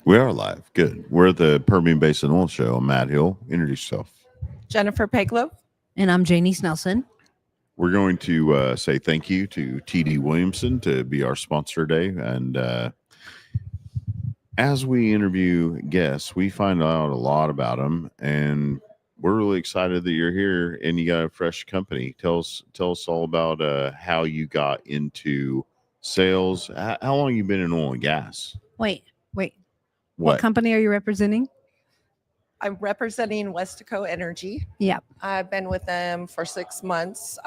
We are live. Good. We're at the Permian Basin Oil Show. I'm Matt Hill. Introduce yourself. Jennifer PEGLAU. And I'm Janie Snelson. We're going to say thank you to TD Williamson to be our sponsor today. And as we interview guests, we find out a lot about them. And we're really excited that you're here and you got a fresh company. Tell us all about how you got into sales. How long you been in oil and gas? Wait. What company are you representing? I'm representing WESTICO Energy. Yeah. I've been with them for 6 months.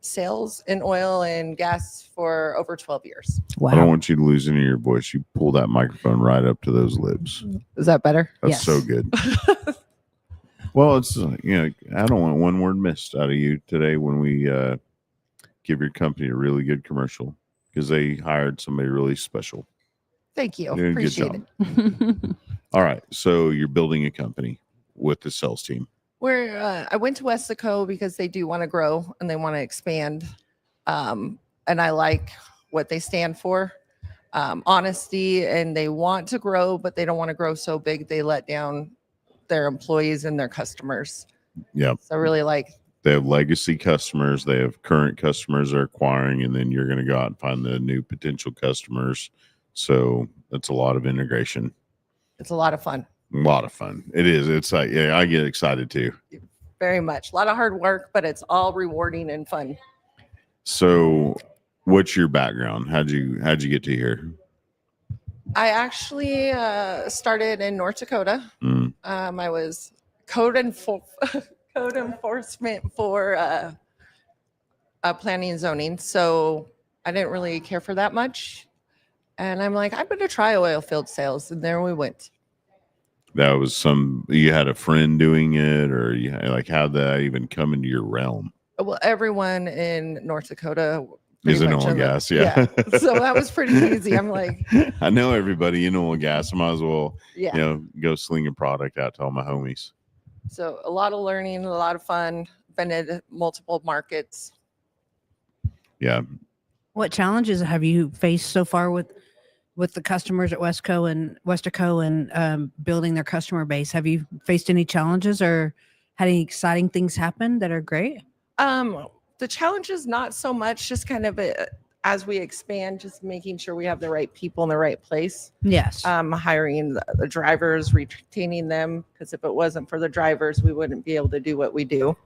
Sales in oil and gas for over 12 years. Wow. I don't want you to lose any of your voice. You pull that microphone right up to those lips. Is that better? That's Yes. so good. Well, it's, I don't want one word missed out of you today when we give your company a really good commercial because they hired somebody really special. Thank you. Doing a good Appreciate job. it. All right. So you're building a company with the sales team. I went to WESTICO because they do want to grow and they want to expand. And I like what they stand for. Honesty, and they want to grow, but they don't want to grow so big they let down their employees and their customers. Yeah. So I really like. They have legacy customers. They have current customers they're acquiring, and then you're going to go out and find the new potential customers. So that's a lot of integration. It's a lot of fun. A lot of fun. It is. It's like, yeah, I get excited too. Very much. A lot of hard work, but it's all rewarding and fun. So what's your background? How'd you get to here? I actually started in North Dakota. Mm. I was code enforcement for planning and zoning. So I didn't really care for that much. And I'm like, I'm going to try oil field sales. And there we went. That was you had a friend doing it, or you like, how'd that even come into your realm? Well, everyone in North Dakota is in oil and gas. Yeah. So that was pretty easy. I'm like, I know everybody in oil and gas. I might as well, yeah, go sling a product out to all my homies. So a lot of learning, a lot of fun. Been in multiple markets. Yeah. What challenges have you faced so far with the customers at WESTICO and building their customer base? Have you faced any challenges or had any exciting things happen that are great? The challenge is not so much, just kind of as we expand, just making sure we have the right people in the right place. Yes. Hiring the drivers, retaining them, because if it wasn't for the drivers, we wouldn't be able to do what we do.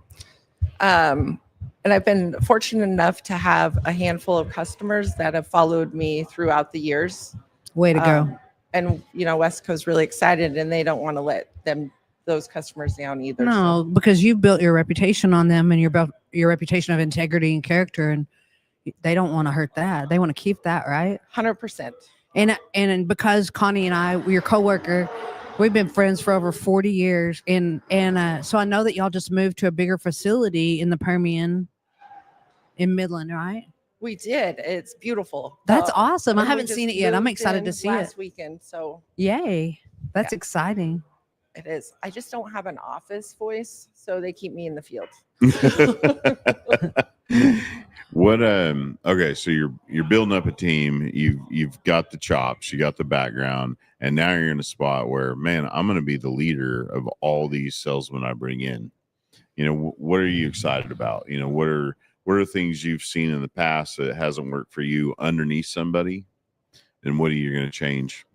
And I've been fortunate enough to have a handful of customers that have followed me throughout the years. Way to go. And, WESTICO's really excited and they don't want to let those customers down either. No, because you built your reputation on them and your reputation of integrity and character, and they don't want to hurt that. They want to keep that, right? 100%. And because Connie and I, we're your coworker, we've been friends for over 40 years. And so I know that y'all just moved to a bigger facility in the Permian in Midland, right? We did. It's beautiful. That's awesome. I And we haven't just seen it yet. I'm moved excited in to see last it. weekend. So Yay. That's Yeah. exciting. it is. I just don't have an office voice, so they keep me in the field. What okay, so you're building up a team, you've got the chops, you got the background, and now you're in a spot where, man, I'm going to be the leader of all these salesmen I bring in. What are you excited about? What are things you've seen in the past that hasn't worked for you underneath somebody, and what are you going to change?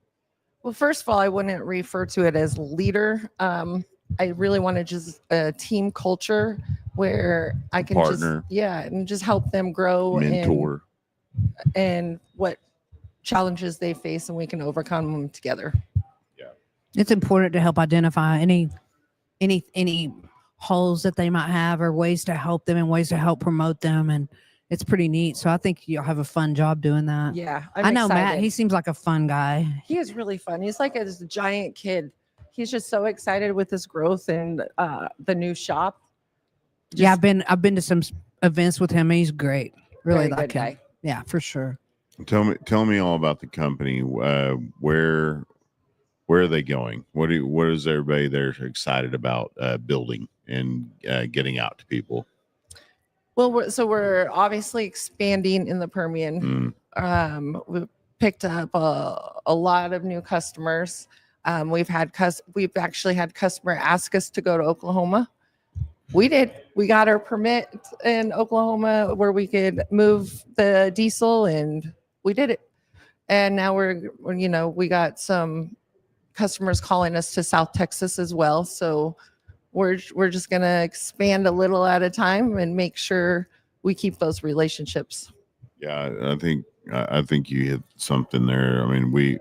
Well, first of all, I wouldn't refer to it as leader. I really want to just a team culture where I can Partner. and just help them grow Mentor. and what challenges they face, and we can overcome them together. It's important to help identify any holes that they might have or ways to help them and ways to help promote them. And it's pretty neat. So I think you'll have a fun job doing that. Yeah. I know excited. Matt, he seems like a fun guy. He is really fun. He's like a giant kid. He's just so excited with his growth and the new shop. Yeah, I've been to some events with him. He's great. Really Very like good him. guy. Yeah, for sure. Tell me all about the company. Where are they going? What is everybody there excited about building and getting out to people? Well, we're obviously expanding in the Permian. We've picked up a lot of new customers. We've actually had customer ask us to go to Oklahoma. We did. We got our permit in Oklahoma where we could move the diesel, and we did it. And now we got some customers calling us to South Texas as well. So we're just going to expand a little at a time and make sure we keep those relationships. Yeah, I think you hit something there. I mean,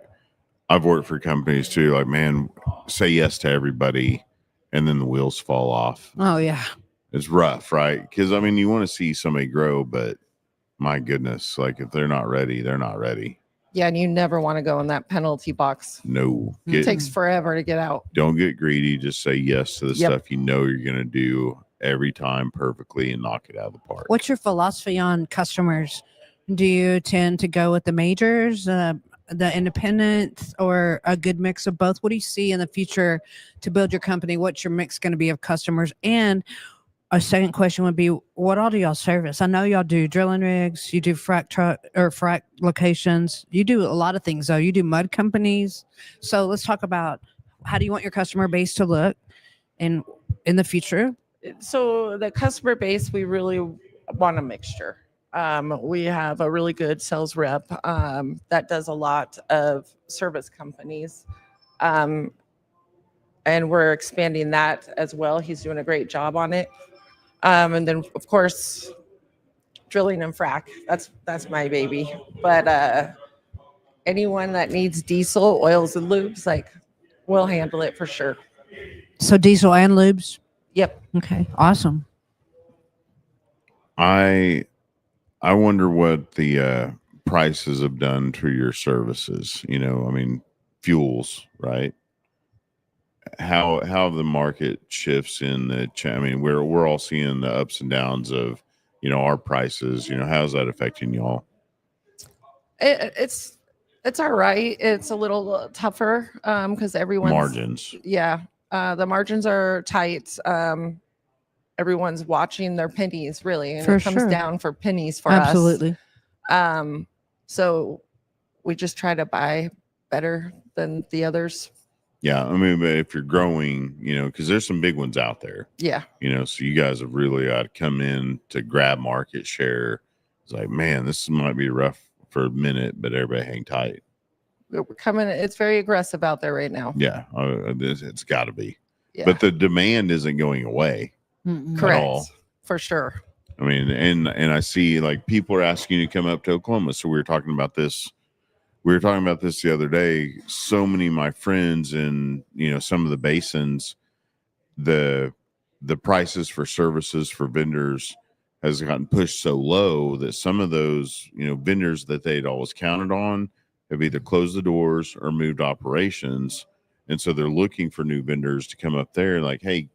I've worked for companies too. Like, man, say yes to everybody, and then the wheels fall off. Oh yeah. It's rough, right? Because I mean, you want to see somebody grow, but my goodness, like if they're not ready, they're not ready. Yeah, and you never want to go in that penalty box. No, It takes forever to get out. Don't get greedy. Just say yes to the stuff you know you're going to do every time perfectly and knock it out of the park. What's your philosophy on customers? Do you tend to go with the majors, the independents, or a good mix of both? What do you see in the future to build your company? What's your mix going to be of customers? And a second question would be, what all do y'all service? I know y'all do drilling rigs, you do frac truck or frac locations. You do a lot of things though. You do mud companies. So let's talk about, how do you want your customer base to look in the future? So the customer base, we really want a mixture. We have a really good sales rep that does a lot of service companies. And we're expanding that as well. He's doing a great job on it. And then of course, drilling and frac, that's my baby. But anyone that needs diesel, oils and lubes, like, we'll handle it for sure. So diesel and lubes? Yep. Okay, awesome. I wonder what the prices have done to your services. I mean, fuels, right? How the market shifts in the I mean, we're all seeing the ups and downs of our prices. How's that affecting y'all? It's all right. It's a little tougher because everyone's Margins. Yeah, the margins are tight. Everyone's watching their pennies, really, and it comes down for pennies for us. Absolutely. So we just try to buy better than the others. Yeah, I mean, but if you're growing, because there's some big ones out there. Yeah. So you guys have really got to come in to grab market share. It's like, man, this might be rough for a minute, but everybody hang tight. We're coming. It's very aggressive out there right now. Yeah, it's got to be. Yeah. But the demand isn't going away. Correct. All. For sure. I mean, and I see like people are asking you to come up to Oklahoma. So we were talking about this the other day. So many of my friends in some of the basins, the prices for services for vendors has gotten pushed so low that some of those vendors that they'd always counted on have either closed the doors or moved operations, and so they're looking for new vendors to come up there. Like, hey,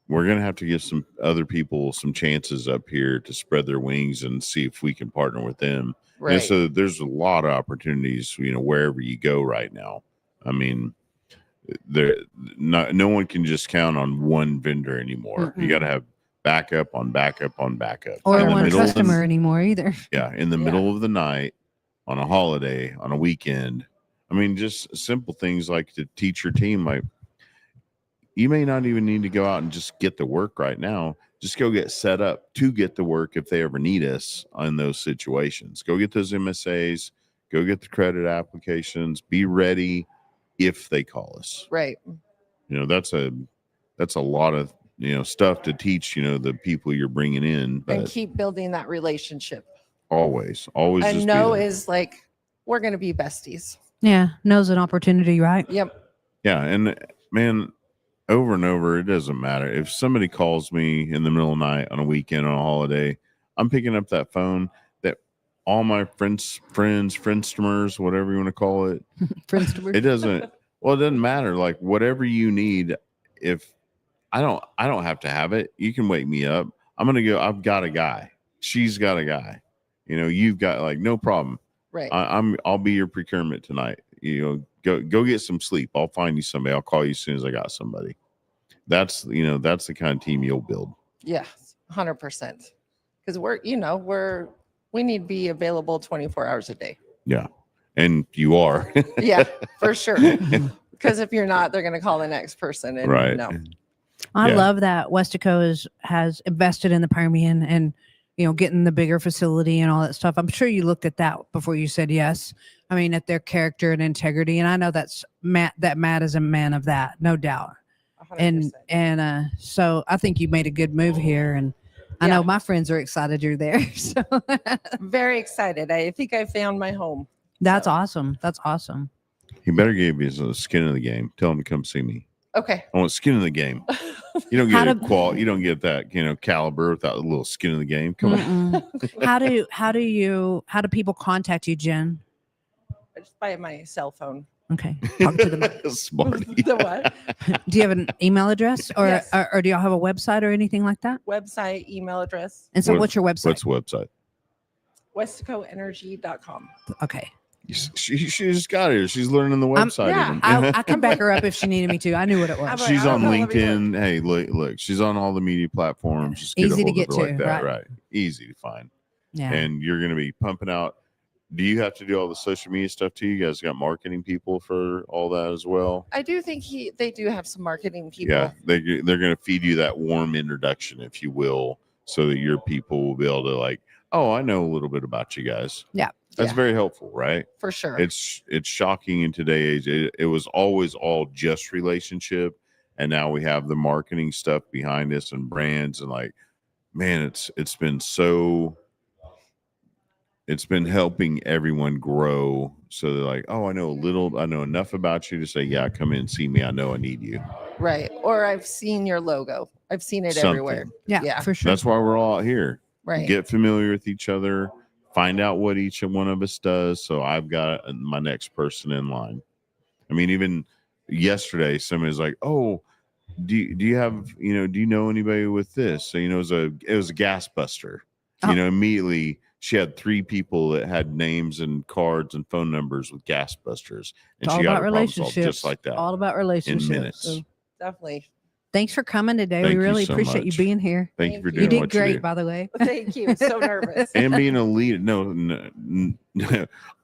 we're going to have to give some other people some chances up here to spread their wings and see if we can partner with them. Right. And so there's a lot of opportunities, wherever you go right now. I mean, no one can just count on one vendor anymore. You got to have backup on backup on backup. Or one customer anymore either. Yeah. In the middle of the night, on a holiday, on a weekend. I mean, just simple things like to teach your team, like, you may not even need to go out and just get the work right now. Just go get set up to get the work if they ever need us in those situations. Go get those MSAs, go get the credit applications, be ready if they call us. Right. That's a lot of, stuff to teach, the people you're bringing in. But and keep building that relationship. Always. And just know is like, we're going to be besties. Yeah. Knows an opportunity, right? Yep. Yeah. And man, over and over, it doesn't matter. If somebody calls me in the middle of the night on a weekend, on a holiday, I'm picking up that phone. That all my friendstomers, whatever you want to call it, Friendstomers. it doesn't matter. Like, whatever you need, if I don't have to have it, you can wake me up. I'm going to go, I've got a guy. She's got a guy. You've got, like, no problem. Right. I'll be your procurement tonight. Go get some sleep. I'll find you somebody. I'll call you as soon as I got somebody. That's the kind of team you'll build. Yeah, 100%. Because we need to be available 24 hours a day. Yeah, and you are. Yeah, for sure. Because if you're not, they're going to call the next person. And Right. no. I Yeah. love that WESTICO has invested in the Permian and, getting the bigger facility and all that stuff. I'm sure you looked at that before you said yes. I mean, at their character and integrity. And I know that Matt is a man of that, no doubt. 100%. And so I think you made a good move here. And I know my friends are excited you're there. So Very excited. I think I found my home. that's So. awesome. That's awesome. He better give you some skin in the game. Tell him to come see me. Okay. I want skin in the game. You don't How get to- you don't get that, caliber without a little skin in the game. Come on. Mm-mm. How do people contact you, Jen? Just by my cell phone. Okay. Talk to them. Smarty. The what? Do you have an email address or, Yes. or do y'all have a website or anything like that? Website, email address, And so What- what's your website? What's the website? westicoenergy.com. Okay. She just got here. She's learning the website. yeah, even. I can back her up if she needed me to. I knew what it I'm was. like, She's I on don't know, let me LinkedIn. Hey, look, she's on all the media platforms. Just get Easy a to hold get of her to, like that, right. right? Easy to find. Yeah. And you're going to be pumping out. Do you have to do all the social media stuff too? You guys got marketing people for all that as well? I do think they do have some marketing people. Yeah, they're going to feed you that warm introduction, if you will, so that your people will be able to like, oh, I know a little bit about you guys. Yeah. That's Yeah. very helpful, right? For sure. It's shocking in today's age. It was always all just relationship, and now we have the marketing stuff behind us and brands, and like, man, it's been helping everyone grow. So they're like, oh, I know enough about you to say, yeah, come in and see me. I know I need you. Right. Or I've seen your logo. I've seen it everywhere. Something. Yeah, Yeah. for sure. That's why we're all out here. Right. Get familiar with each other, find out what each one of us does. So I've got my next person in line. I mean, even yesterday, somebody's like, oh, do you have, do you know anybody with this? So, it was a gas buster, Oh. Immediately she had 3 people that had names and cards and phone numbers with gas busters. And It's all she got about her problem solved relationships. just like that. All about relationships. minutes. So Definitely. thanks for coming today. Thank we you really so appreciate you much. being here. Thank you for Thank doing You did what great, you do. by the way. Thank you. So nervous. And being a leader. No,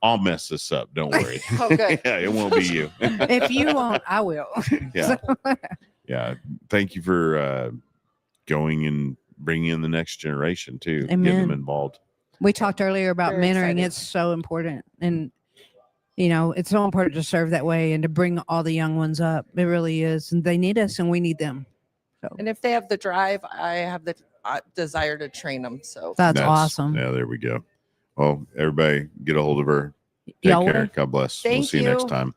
I'll mess this up. Don't worry. Oh, good. Yeah, it won't be you. If you won't, I will. Yeah. Yeah. Thank you for going and bringing in the next generation too. Getting them Amen. involved. We talked earlier about Very mentoring. excited. It's so important. And, it's so important to serve that way and to bring all the young ones up. It really is. And they need us and we need them. So And if they have the drive, I have the desire to train them. So that's awesome. Yeah, there we go. Well, everybody get a hold of her. Take Y'all care. will? God bless. We'll Thank see you next you. time.